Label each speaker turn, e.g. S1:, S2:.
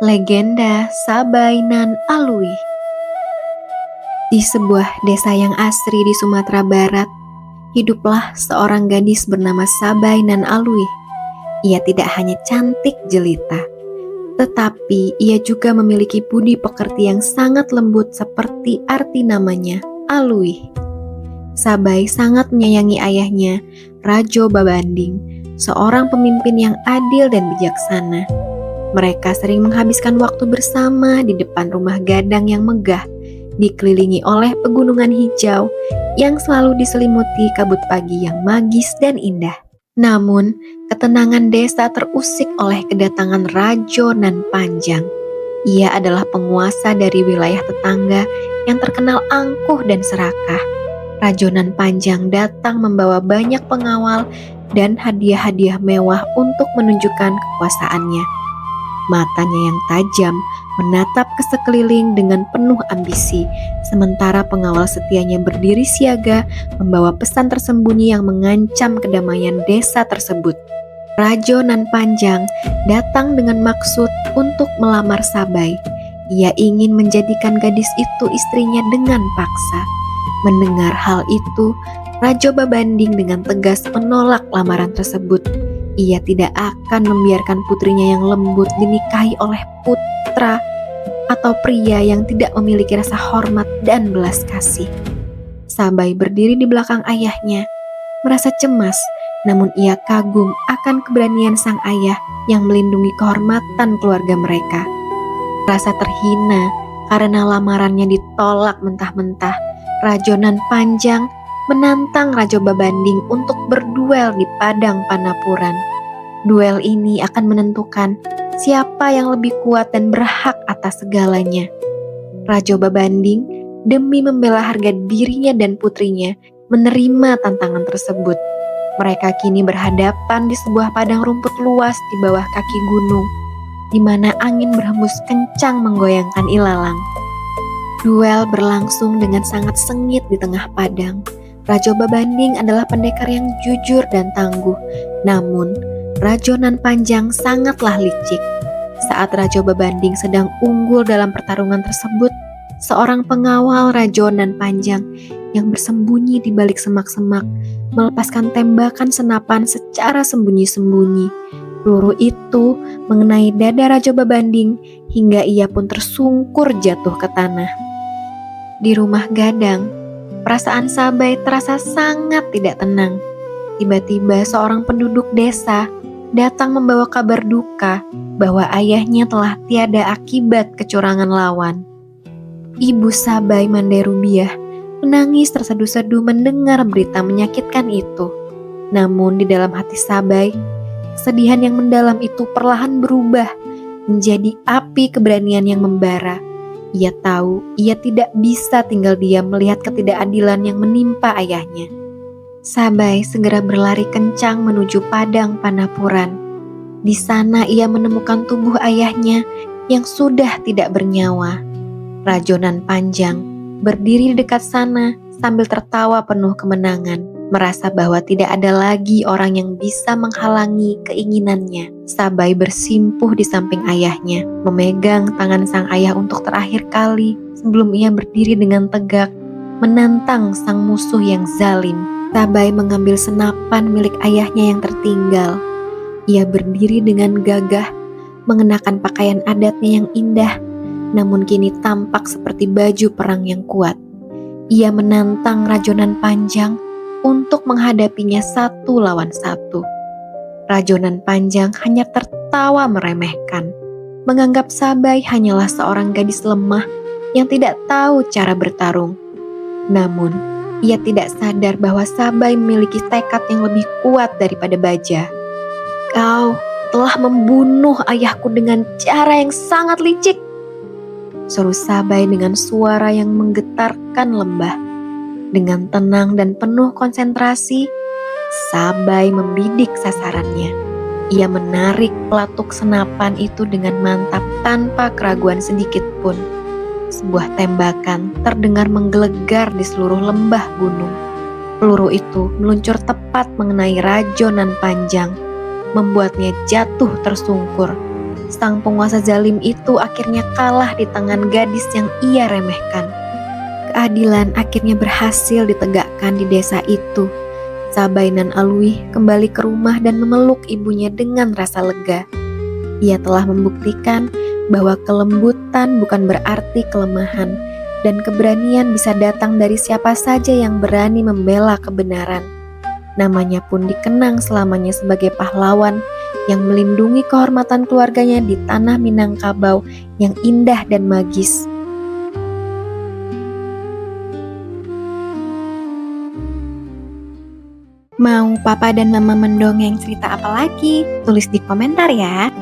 S1: Legenda Sabai Nan Alui. Di sebuah desa yang asri di Sumatera Barat, hiduplah seorang gadis bernama Sabai Nan Alui. Ia tidak hanya cantik jelita, tetapi ia juga memiliki budi pekerti yang sangat lembut seperti arti namanya, Alui. Sabai sangat menyayangi ayahnya, Rajo Babanding, seorang pemimpin yang adil dan bijaksana. Mereka sering menghabiskan waktu bersama di depan rumah gadang yang megah, dikelilingi oleh pegunungan hijau yang selalu diselimuti kabut pagi yang magis dan indah. Namun, ketenangan desa terusik oleh kedatangan Rajo Nan Panjang. Ia adalah penguasa dari wilayah tetangga yang terkenal angkuh dan serakah. Rajo Nan Panjang datang membawa banyak pengawal dan hadiah-hadiah mewah untuk menunjukkan kekuasaannya. Matanya yang tajam menatap ke sekeliling dengan penuh ambisi, sementara pengawal setianya berdiri siaga membawa pesan tersembunyi yang mengancam kedamaian desa tersebut. Rajo Nan Panjang datang dengan maksud untuk melamar Sabai. Ia ingin menjadikan gadis itu istrinya dengan paksa. Mendengar hal itu, Rajo Babanding dengan tegas menolak lamaran tersebut. Ia tidak akan membiarkan putrinya yang lembut dinikahi oleh putra atau pria yang tidak memiliki rasa hormat dan belas kasih. Sabai berdiri di belakang ayahnya, merasa cemas, namun ia kagum akan keberanian sang ayah yang melindungi kehormatan keluarga mereka. Rasa terhina karena lamarannya ditolak mentah-mentah, Rajo Nan Panjang menantang Rajo Babanding untuk berduel di padang panapuran. Duel ini akan menentukan siapa yang lebih kuat dan berhak atas segalanya. Rajo Babanding demi membela harga dirinya dan putrinya menerima tantangan tersebut. Mereka kini berhadapan di sebuah padang rumput luas di bawah kaki gunung, di mana angin berhembus kencang menggoyangkan ilalang. Duel berlangsung dengan sangat sengit di tengah padang. Rajo Babanding adalah pendekar yang jujur dan tangguh, namun Rajo Nan Panjang sangatlah licik. Saat Rajo Babanding sedang unggul dalam pertarungan tersebut, seorang pengawal Rajo Nan Panjang yang bersembunyi di balik semak-semak melepaskan tembakan senapan secara sembunyi-sembunyi. Peluru itu mengenai dada Rajo Babanding hingga ia pun tersungkur jatuh ke tanah. Di rumah gadang, perasaan Sabai terasa sangat tidak tenang. Tiba-tiba seorang penduduk desa datang membawa kabar duka bahwa ayahnya telah tiada akibat kecurangan lawan. Ibu Sabai Manderubiah menangis terseduh-seduh mendengar berita menyakitkan itu. Namun di dalam hati Sabai, kesedihan yang mendalam itu perlahan berubah menjadi api keberanian yang membara. Ia tahu ia tidak bisa tinggal diam melihat ketidakadilan yang menimpa ayahnya. Sabai segera berlari kencang menuju padang panapuran. Di sana ia menemukan tubuh ayahnya yang sudah tidak bernyawa. Rajo Nan Panjang berdiri di dekat sana sambil tertawa penuh kemenangan, merasa bahwa tidak ada lagi orang yang bisa menghalangi keinginannya. Sabai bersimpuh di samping ayahnya, memegang tangan sang ayah untuk terakhir kali sebelum ia berdiri dengan tegak menantang sang musuh yang zalim. Sabai mengambil senapan milik ayahnya yang tertinggal. Ia berdiri dengan gagah, mengenakan pakaian adatnya yang indah, namun kini tampak seperti baju perang yang kuat. Ia menantang Rajo Nan Panjang untuk menghadapinya satu lawan satu. Rajo Nan Panjang hanya tertawa meremehkan, menganggap Sabai hanyalah seorang gadis lemah yang tidak tahu cara bertarung. Namun, ia tidak sadar bahwa Sabai memiliki tekad yang lebih kuat daripada baja. "Kau telah membunuh ayahku dengan cara yang sangat licik," seru Sabai dengan suara yang menggetarkan lembah. Dengan tenang dan penuh konsentrasi, Sabai membidik sasarannya. Ia menarik pelatuk senapan itu dengan mantap tanpa keraguan sedikit pun. Sebuah tembakan terdengar menggelegar di seluruh lembah gunung. Peluru itu meluncur tepat mengenai Rajo Nan Panjang, membuatnya jatuh tersungkur. sang penguasa zalim itu akhirnya kalah di tangan gadis yang ia remehkan. Keadilan akhirnya berhasil ditegakkan di desa itu. Sabai nan Alwi kembali ke rumah dan memeluk ibunya dengan rasa lega. Ia telah membuktikan bahwa kelembutan bukan berarti kelemahan, dan keberanian bisa datang dari siapa saja yang berani membela kebenaran. Namanya pun dikenang selamanya sebagai pahlawan yang melindungi kehormatan keluarganya di tanah Minangkabau yang indah dan magis. Mau papa dan mama mendongeng cerita apa lagi? Tulis di komentar ya.